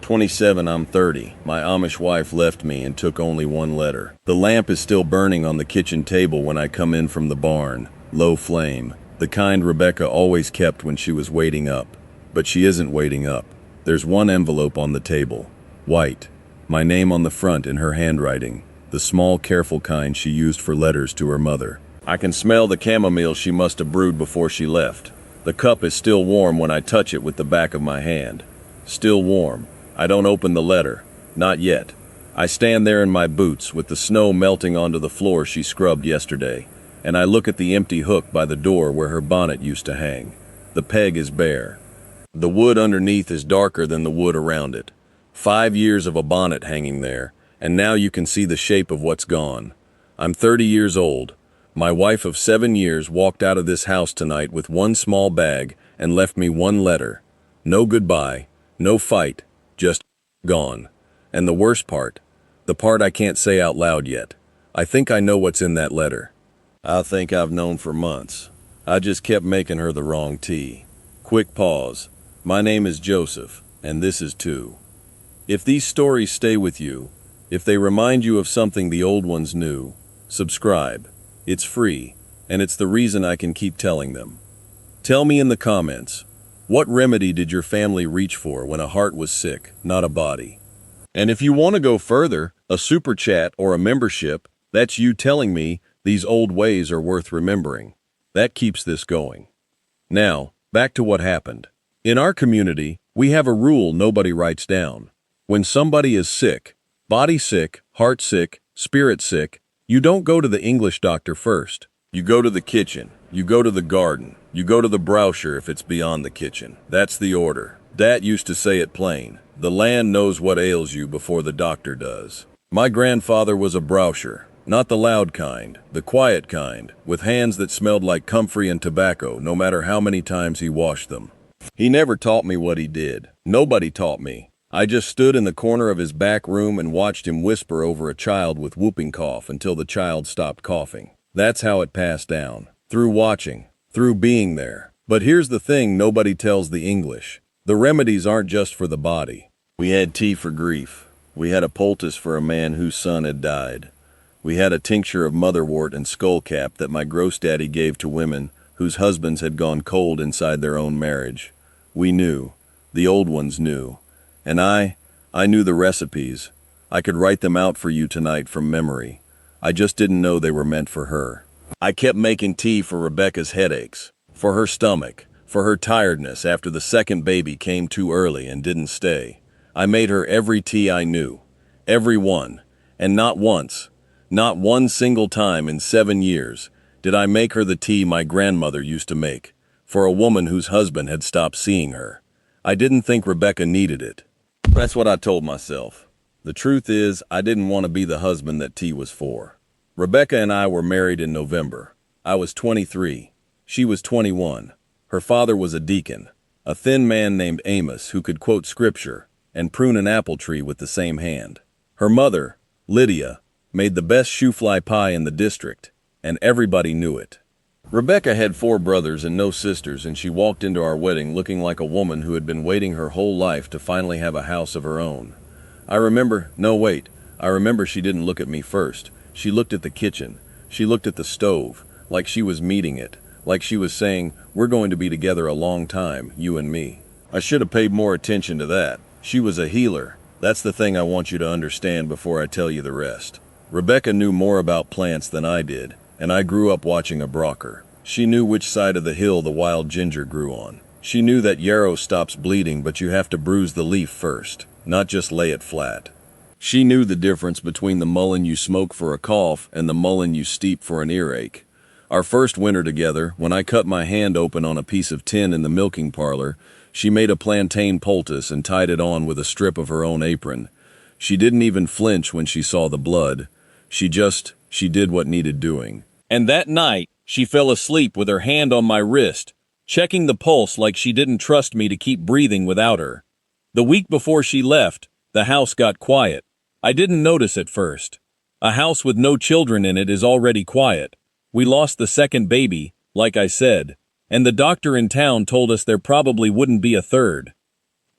27, I'm 30. My Amish wife left me and took only one letter. The lamp is still burning on the kitchen table when I come in from the barn. Low flame. The kind Rebecca always kept when she was waiting up. But she isn't waiting up. There's one envelope on the table. White. My name on the front in her handwriting. The small, careful kind she used for letters to her mother. I can smell the chamomile she must have brewed before she left. The cup is still warm when I touch it with the back of my hand. Still warm. I don't open the letter. Not yet. I stand there in my boots with the snow melting onto the floor she scrubbed yesterday, and I look at the empty hook by the door where her bonnet used to hang. The peg is bare. The wood underneath is darker than the wood around it. 5 years of a bonnet hanging there, and now you can see the shape of what's gone. I'm 30 years old. My wife of 7 years walked out of this house tonight with one small bag and left me one letter. No goodbye, no fight, just gone. And the worst part, the part I can't say out loud yet. I think I know what's in that letter. I think I've known for months. I just kept making her the wrong tea. Quick pause. My name is Joseph, and this is too. If these stories stay with you, if they remind you of something the old ones knew, subscribe. It's free, and it's the reason I can keep telling them. Tell me in the comments, what remedy did your family reach for when a heart was sick, not a body? And if you want to go further, a super chat or a membership, that's you telling me these old ways are worth remembering. That keeps this going. Now, back to what happened. In our community, we have a rule nobody writes down. When somebody is sick, body sick, heart sick, spirit sick, you don't go to the English doctor first. You go to the kitchen. You go to the garden. You go to the browser if it's beyond the kitchen. That's the order. Dad used to say it plain. The land knows what ails you before the doctor does. My grandfather was a browser. Not the loud kind, the quiet kind, with hands that smelled like comfrey and tobacco no matter how many times he washed them. He never taught me what he did. Nobody taught me. I just stood in the corner of his back room and watched him whisper over a child with whooping cough until the child stopped coughing. That's how it passed down. Through watching. Through being there. But here's the thing nobody tells the English. The remedies aren't just for the body. We had tea for grief. We had a poultice for a man whose son had died. We had a tincture of motherwort and skullcap that my gross-daddy gave to women whose husbands had gone cold inside their own marriage. We knew. The old ones knew. And I knew the recipes. I could write them out for you tonight from memory. I just didn't know they were meant for her. I kept making tea for Rebecca's headaches, for her stomach, for her tiredness after the second baby came too early and didn't stay. I made her every tea I knew. Every one. And not once, not one single time in 7 years, did I make her the tea my grandmother used to make, for a woman whose husband had stopped seeing her. I didn't think Rebecca needed it. That's what I told myself. The truth is, I didn't want to be the husband that tea was for. Rebecca and I were married in November. I was 23. She was 21. Her father was a deacon, a thin man named Amish who could quote scripture and prune an apple tree with the same hand. Her mother, Lydia, made the best shoe-fly pie in the district, and everybody knew it. Rebecca had 4 brothers and no sisters, and she walked into our wedding looking like a woman who had been waiting her whole life to finally have a house of her own. I remember she didn't look at me first. She looked at the kitchen. She looked at the stove, like she was meeting it, like she was saying, we're going to be together a long time, you and me. I should have paid more attention to that. She was a healer. That's the thing I want you to understand before I tell you the rest. Rebecca knew more about plants than I did, and I grew up watching a brocker. She knew which side of the hill the wild ginger grew on. She knew that yarrow stops bleeding, but you have to bruise the leaf first, not just lay it flat. She knew the difference between the mullein you smoke for a cough and the mullein you steep for an earache. Our first winter together, when I cut my hand open on a piece of tin in the milking parlor, she made a plantain poultice and tied it on with a strip of her own apron. She didn't even flinch when she saw the blood. She did what needed doing. And that night, she fell asleep with her hand on my wrist, checking the pulse like she didn't trust me to keep breathing without her. The week before she left, the house got quiet. I didn't notice at first. A house with no children in it is already quiet. We lost the second baby, like I said, and the doctor in town told us there probably wouldn't be a third.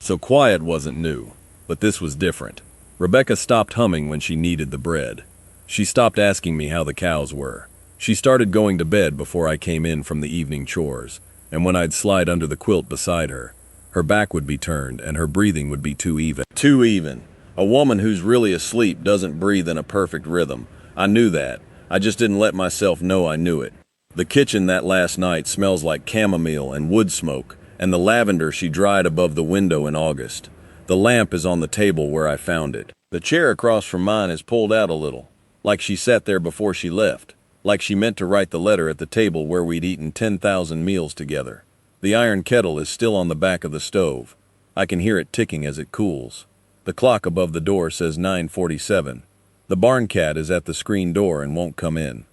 So quiet wasn't new. But this was different. Rebecca stopped humming when she needed the bread. She stopped asking me how the cows were. She started going to bed before I came in from the evening chores, and when I'd slide under the quilt beside her, her back would be turned and her breathing would be too even. Too even. A woman who's really asleep doesn't breathe in a perfect rhythm. I knew that. I just didn't let myself know I knew it. The kitchen that last night smells like chamomile and wood smoke, and the lavender she dried above the window in August. The lamp is on the table where I found it. The chair across from mine is pulled out a little, like she sat there before she left, like she meant to write the letter at the table where we'd eaten 10,000 meals together. The iron kettle is still on the back of the stove. I can hear it ticking as it cools. The clock above the door says 9:47. The barn cat is at the screen door and won't come in.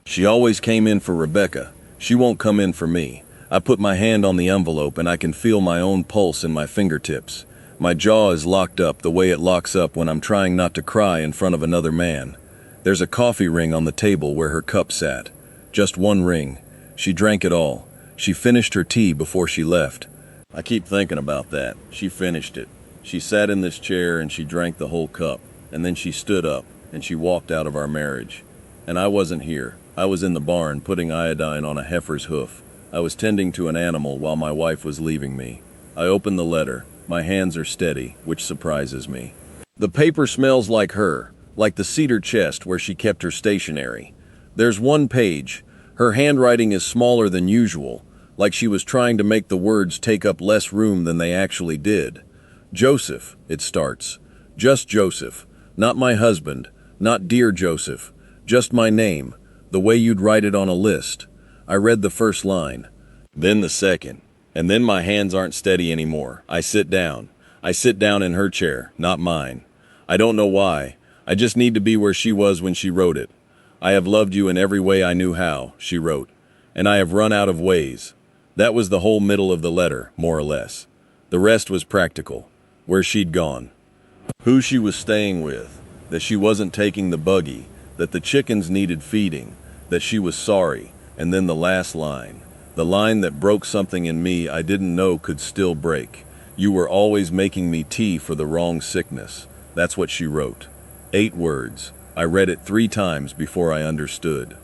She always came in for Rebecca. She won't come in for me. I put my hand on the envelope and I can feel my own pulse in my fingertips. My jaw is locked up the way it locks up when I'm trying not to cry in front of another man. There's a coffee ring on the table where her cup sat. Just one ring. She drank it all. She finished her tea before she left. I keep thinking about that. She finished it. She sat in this chair and she drank the whole cup. And then she stood up and she walked out of our marriage. And I wasn't here. I was in the barn putting iodine on a heifer's hoof. I was tending to an animal while my wife was leaving me. I opened the letter. My hands are steady, which surprises me. The paper smells like her, like the cedar chest where she kept her stationery. There's one page. Her handwriting is smaller than usual, like she was trying to make the words take up less room than they actually did. Joseph, it starts. Just Joseph. Not my husband. Not dear Joseph. Just my name. The way you'd write it on a list. I read the first line. Then the second. And then my hands aren't steady anymore. I sit down. I sit down in her chair, not mine. I don't know why. I just need to be where she was when she wrote it. I have loved you in every way I knew how, she wrote. And I have run out of ways. That was the whole middle of the letter, more or less. The rest was practical. Where she'd gone. Who she was staying with. That she wasn't taking the buggy. That the chickens needed feeding. That she was sorry. And then the last line. The line that broke something in me I didn't know could still break. You were always making me tea for the wrong sickness. That's what she wrote. 8 words. I read it 3 times before I understood.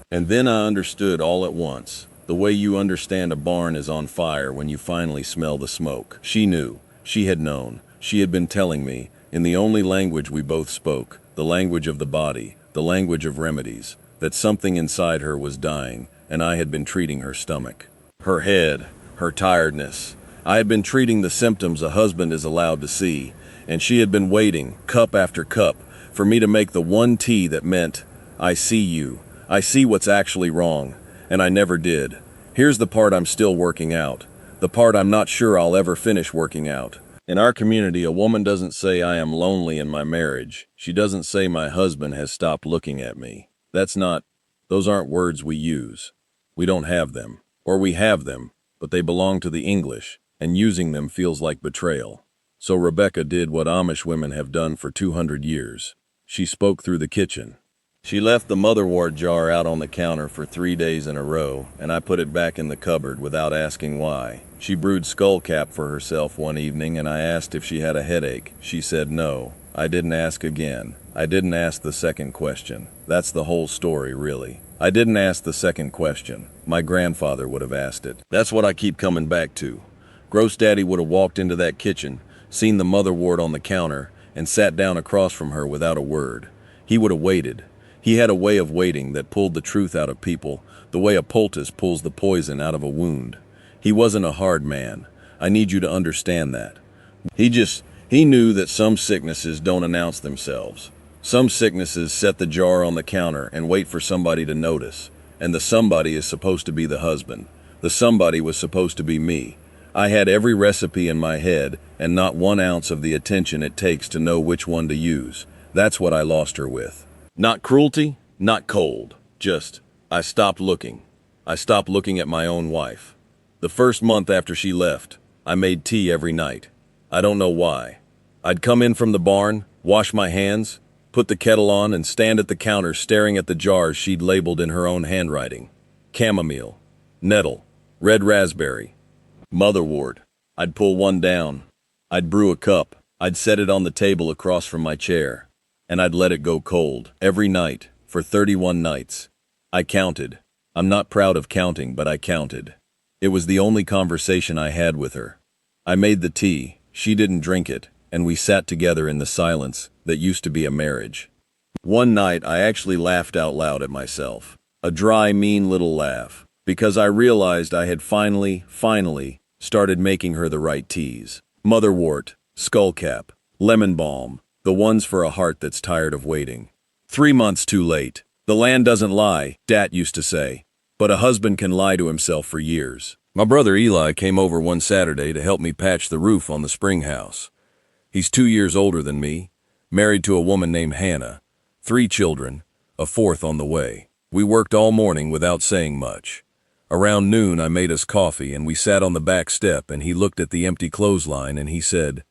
And then I understood all at once. The way you understand a barn is on fire when you finally smell the smoke. She knew. She had known. She had been telling me, in the only language we both spoke, the language of the body, the language of remedies, that something inside her was dying, and I had been treating her stomach. Her head, her tiredness. I had been treating the symptoms a husband is allowed to see, and she had been waiting, cup after cup, for me to make the one tea that meant, I see you. I see what's actually wrong, and I never did. Here's the part I'm still working out. The part I'm not sure I'll ever finish working out. In our community, a woman doesn't say I am lonely in my marriage. She doesn't say my husband has stopped looking at me. Those aren't words we use. We don't have them. Or we have them, but they belong to the English, and using them feels like betrayal. So Rebecca did what Amish women have done for 200 years. She spoke through the kitchen. She left the motherwort jar out on the counter for 3 days in a row, and I put it back in the cupboard without asking why. She brewed skullcap for herself one evening, and I asked if she had a headache. She said no. I didn't ask again. I didn't ask the second question. That's the whole story, really. I didn't ask the second question. My grandfather would have asked it. That's what I keep coming back to. Gross Daddy would have walked into that kitchen, seen the motherwort on the counter, and sat down across from her without a word. He would have waited. He had a way of waiting that pulled the truth out of people, the way a poultice pulls the poison out of a wound. He wasn't a hard man. I need you to understand that. He knew that some sicknesses don't announce themselves. Some sicknesses set the jar on the counter and wait for somebody to notice, and the somebody is supposed to be the husband. The somebody was supposed to be me. I had every recipe in my head and not 1 ounce of the attention it takes to know which one to use. That's what I lost her with. Not cruelty, not cold. Just, I stopped looking. I stopped looking at my own wife. The first month after she left, I made tea every night. I don't know why. I'd come in from the barn, wash my hands, put the kettle on, and stand at the counter staring at the jars she'd labeled in her own handwriting. Chamomile, nettle, red raspberry, motherwort. I'd pull one down. I'd brew a cup. I'd set it on the table across from my chair, and I'd let it go cold every night for 31 nights. I counted. I'm not proud of counting, but I counted. It was the only conversation I had with her. I made the tea, she didn't drink it, and we sat together in the silence that used to be a marriage. One night I actually laughed out loud at myself. A dry, mean little laugh, because I realized I had finally started making her the right teas. Motherwort, skullcap, lemon balm, the ones for a heart that's tired of waiting. 3 months too late. The land doesn't lie, Dat used to say, but a husband can lie to himself for years. My brother Eli came over one Saturday to help me patch the roof on the spring house. He's 2 years older than me, married to a woman named Hannah, 3 children, a 4th on the way. We worked all morning without saying much. Around noon I made us coffee and we sat on the back step and he looked at the empty clothesline and he said,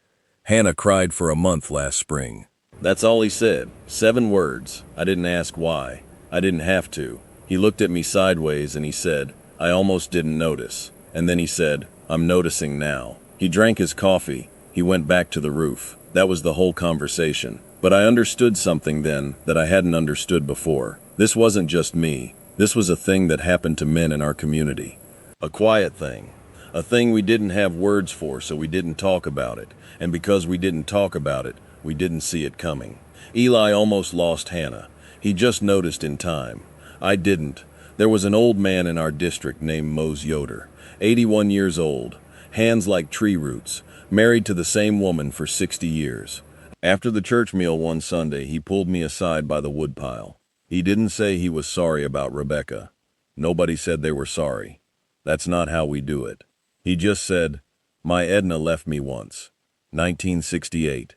"Hannah cried for a month last spring." That's all he said. 7 words. I didn't ask why. I didn't have to. He looked at me sideways and he said, "I almost didn't notice." And then he said, "I'm noticing now." He drank his coffee. He went back to the roof. That was the whole conversation. But I understood something then that I hadn't understood before. This wasn't just me. This was a thing that happened to men in our community. A quiet thing. A thing we didn't have words for, so we didn't talk about it. And because we didn't talk about it, we didn't see it coming. Eli almost lost Hannah. He just noticed in time. I didn't. There was an old man in our district named Mose Yoder, 81 years old, hands like tree roots, married to the same woman for 60 years. After the church meal one Sunday, he pulled me aside by the woodpile. He didn't say he was sorry about Rebecca. Nobody said they were sorry. That's not how we do it. He just said, "My Edna left me once, 1968.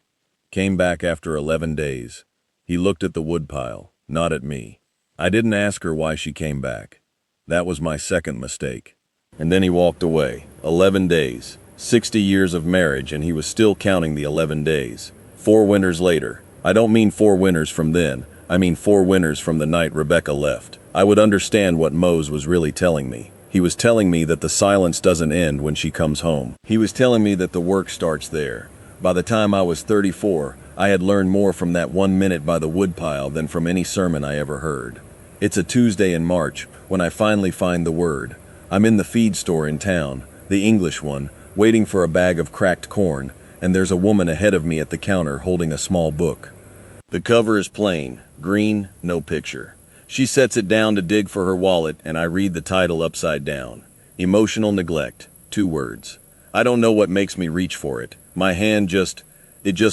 Came back after 11 days. He looked at the woodpile, not at me. I didn't ask her why she came back. That was my second mistake." And then he walked away. 11 days. 60 years of marriage, and he was still counting the 11 days. 4 winters later. I don't mean 4 winters from then. I mean 4 winters from the night Rebecca left. I would understand what Mose was really telling me. He was telling me that the silence doesn't end when she comes home. He was telling me that the work starts there. By the time I was 34, I had learned more from that 1 minute by the woodpile than from any sermon I ever heard. It's a Tuesday in March when I finally find the word. I'm in the feed store in town, the English one, waiting for a bag of cracked corn, and there's a woman ahead of me at the counter holding a small book. The cover is plain, green, no picture. She sets it down to dig for her wallet, and I read the title upside down. Emotional Neglect, 2 words. I don't know what makes me reach for it. My hand just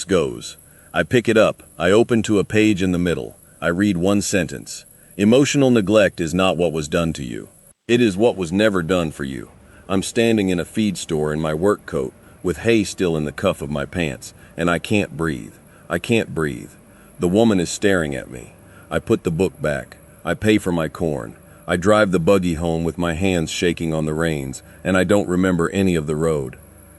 goes. I pick it up. I open to a page in the middle. I read 1 sentence. Emotional neglect is not what was done to you. It is what was never done for you. I'm standing in a feed store in my work coat, with hay still in the cuff of my pants, and I can't breathe. I can't breathe. The woman is staring at me. I put the book back. I pay for my corn. I drive the buggy home with my hands shaking on the reins, and I don't remember any of the road.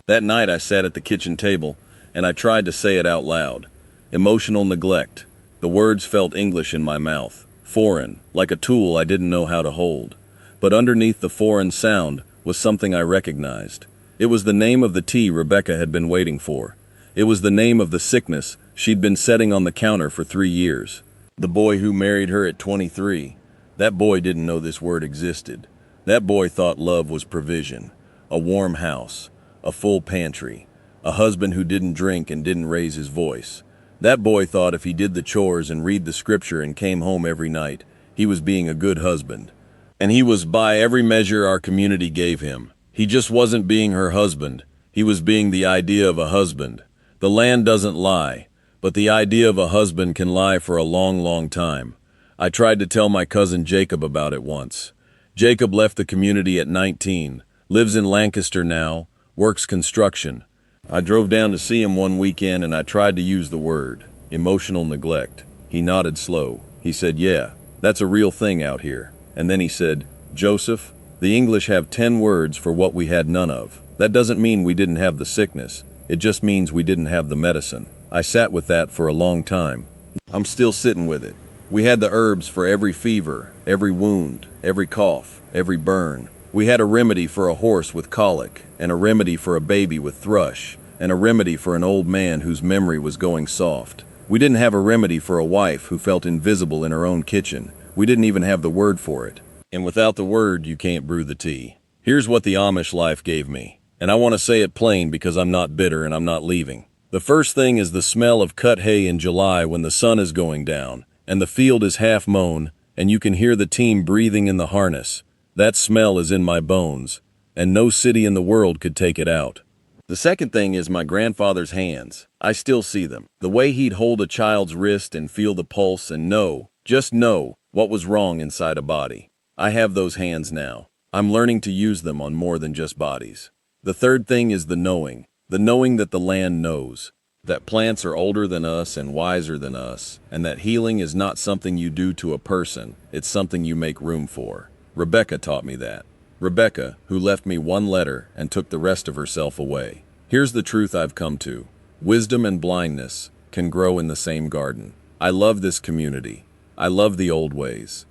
That night I sat at the kitchen table, and I tried to say it out loud. Emotional neglect. The words felt English in my mouth, foreign, like a tool I didn't know how to hold. But underneath the foreign sound was something I recognized. It was the name of the tea Rebecca had been waiting for. It was the name of the sickness she'd been setting on the counter for 3 years. The boy who married her at 23, that boy didn't know this word existed. That boy thought love was provision, a warm house, a full pantry, a husband who didn't drink and didn't raise his voice. That boy thought if he did the chores and read the scripture and came home every night, he was being a good husband. And he was by every measure our community gave him. He just wasn't being her husband. He was being the idea of a husband. The land doesn't lie, but the idea of a husband can lie for a long, long time. I tried to tell my cousin Jacob about it once. Jacob left the community at 19, lives in Lancaster now, works construction. I drove down to see him one weekend and I tried to use the word, emotional neglect. He nodded slow. He said, "Yeah, that's a real thing out here." And then he said, "Joseph, the English have 10 words for what we had none of. That doesn't mean we didn't have the sickness. It just means we didn't have the medicine." I sat with that for a long time. I'm still sitting with it. We had the herbs for every fever, every wound, every cough, every burn. We had a remedy for a horse with colic, and a remedy for a baby with thrush, and a remedy for an old man whose memory was going soft. We didn't have a remedy for a wife who felt invisible in her own kitchen. We didn't even have the word for it. And without the word, you can't brew the tea. Here's what the Amish life gave me. And I want to say it plain because I'm not bitter and I'm not leaving. The first thing is the smell of cut hay in July when the sun is going down, and the field is half mown, and you can hear the team breathing in the harness. That smell is in my bones, and no city in the world could take it out. The second thing is my grandfather's hands. I still see them. The way he'd hold a child's wrist and feel the pulse and know, just know, what was wrong inside a body. I have those hands now. I'm learning to use them on more than just bodies. The third thing is the knowing that the land knows, that plants are older than us and wiser than us, and that healing is not something you do to a person, it's something you make room for. Rebecca taught me that. Rebecca, who left me one letter and took the rest of herself away. Here's the truth I've come to. Wisdom and blindness can grow in the same garden. I love this community. I love the old ways.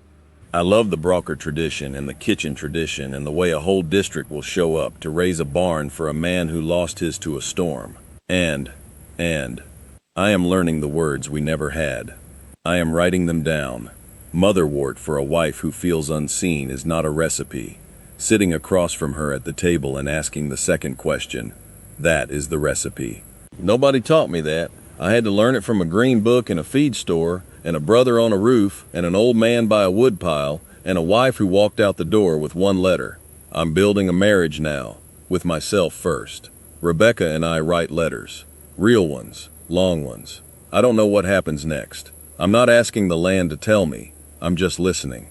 I love the Brocker tradition and the kitchen tradition and the way a whole district will show up to raise a barn for a man who lost his to a storm. And I am learning the words we never had. I am writing them down. Motherwort for a wife who feels unseen is not a recipe. Sitting across from her at the table and asking the second question, that is the recipe. Nobody taught me that. I had to learn it from a green book in a feed store, and a brother on a roof, and an old man by a woodpile, and a wife who walked out the door with one letter. I'm building a marriage now, with myself first. Rebecca and I write letters. Real ones, long ones. I don't know what happens next. I'm not asking the land to tell me. I'm just listening.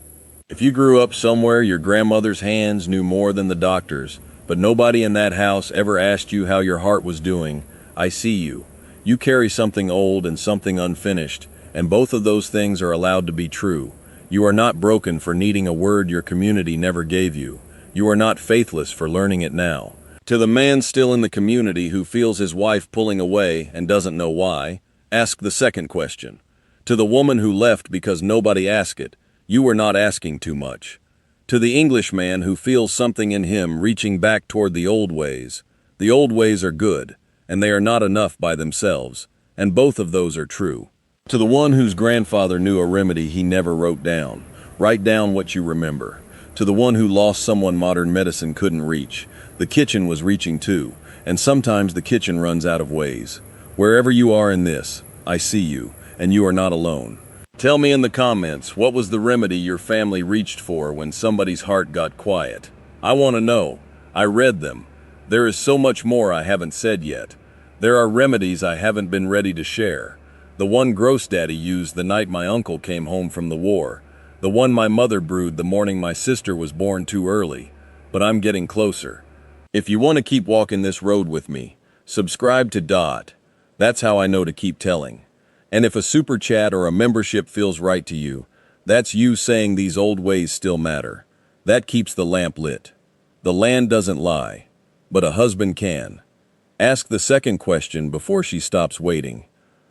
If you grew up somewhere your grandmother's hands knew more than the doctor's, but nobody in that house ever asked you how your heart was doing, I see you. You carry something old and something unfinished, and both of those things are allowed to be true. You are not broken for needing a word your community never gave you. You are not faithless for learning it now. To the man still in the community who feels his wife pulling away and doesn't know why, ask the second question. To the woman who left because nobody asked it, you were not asking too much. To the Englishman who feels something in him reaching back toward the old ways are good, and they are not enough by themselves, and both of those are true. To the one whose grandfather knew a remedy he never wrote down, write down what you remember. To the one who lost someone modern medicine couldn't reach, the kitchen was reaching too, and sometimes the kitchen runs out of ways. Wherever you are in this, I see you, and you are not alone. Tell me in the comments, what was the remedy your family reached for when somebody's heart got quiet? I want to know. I read them. There is so much more I haven't said yet. There are remedies I haven't been ready to share. The one Grossdaddy used the night my uncle came home from the war. The one my mother brewed the morning my sister was born too early. But I'm getting closer. If you want to keep walking this road with me, subscribe to Dot. That's how I know to keep telling. And if a super chat or a membership feels right to you, that's you saying these old ways still matter. That keeps the lamp lit. The land doesn't lie, but a husband can. Ask the second question before she stops waiting.